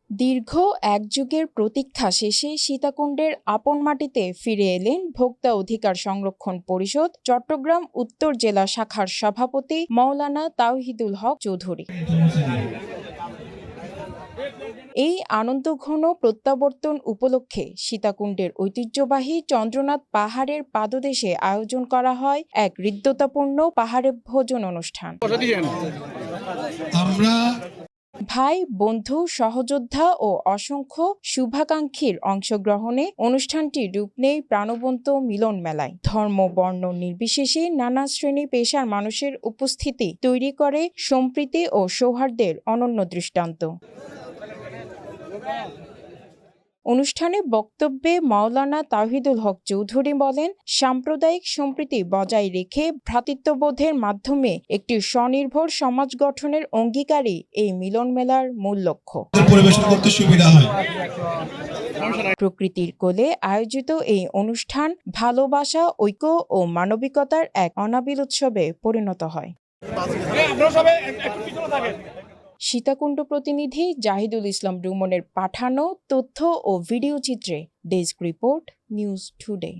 দীর্ঘ এক যুগের প্রতীক্ষা শেষে সীতাকুণ্ডের আপন মাটিতে ফিরে এলেন ভোক্তা অধিকার সংরক্ষণ পরিষদ চট্টগ্রাম উত্তর জেলা শাখার সভাপতি মাওলানা তাওহিদুল হক চৌধুরী। এই আনন্দঘন প্রত্যাবর্তন উপলক্ষে সীতাকুণ্ডের ঐতিহ্যবাহী চন্দ্রনাথ পাহাড়ের পাদদেশে আয়োজন করা হয় এক হৃদ্যতাপূর্ণ পাহাড়ে ভোজন অনুষ্ঠান। ভাই, বন্ধু, সহযোদ্ধা ও অসংখ্য শুভাকাঙ্ক্ষীর অংশগ্রহণে অনুষ্ঠানটি রূপ নেয় প্রাণবন্ত মিলন মেলায়। ধর্ম বর্ণ নির্বিশেষে নানা শ্রেণী পেশার মানুষের উপস্থিতি তৈরি করে সম্প্রীতি ও সৌহার্দ্যের অনন্য দৃষ্টান্ত। অনুষ্ঠানে বক্তব্যে মাওলানা তাওহিদুল হক চৌধুরী বলেন, সাম্প্রদায়িক সম্প্রীতি বজায় রেখে ভ্রাতৃত্ববোধের মাধ্যমে একটি স্বনির্ভর সমাজ গঠনের অঙ্গীকারই এই মিলন মেলার মূল লক্ষ্য। প্রকৃতির কোলে আয়োজিত এই অনুষ্ঠান ভালোবাসা, ঐক্য ও মানবিকতার এক অনাবিল উৎসবে পরিণত হয়। সীতাকুণ্ড প্রতিনিধি জাহিদুল ইসলাম রুমনের পাঠানো তথ্য ও ভিডিও চিত্রে ডেস্ক রিপোর্ট, নিউজ টুডে।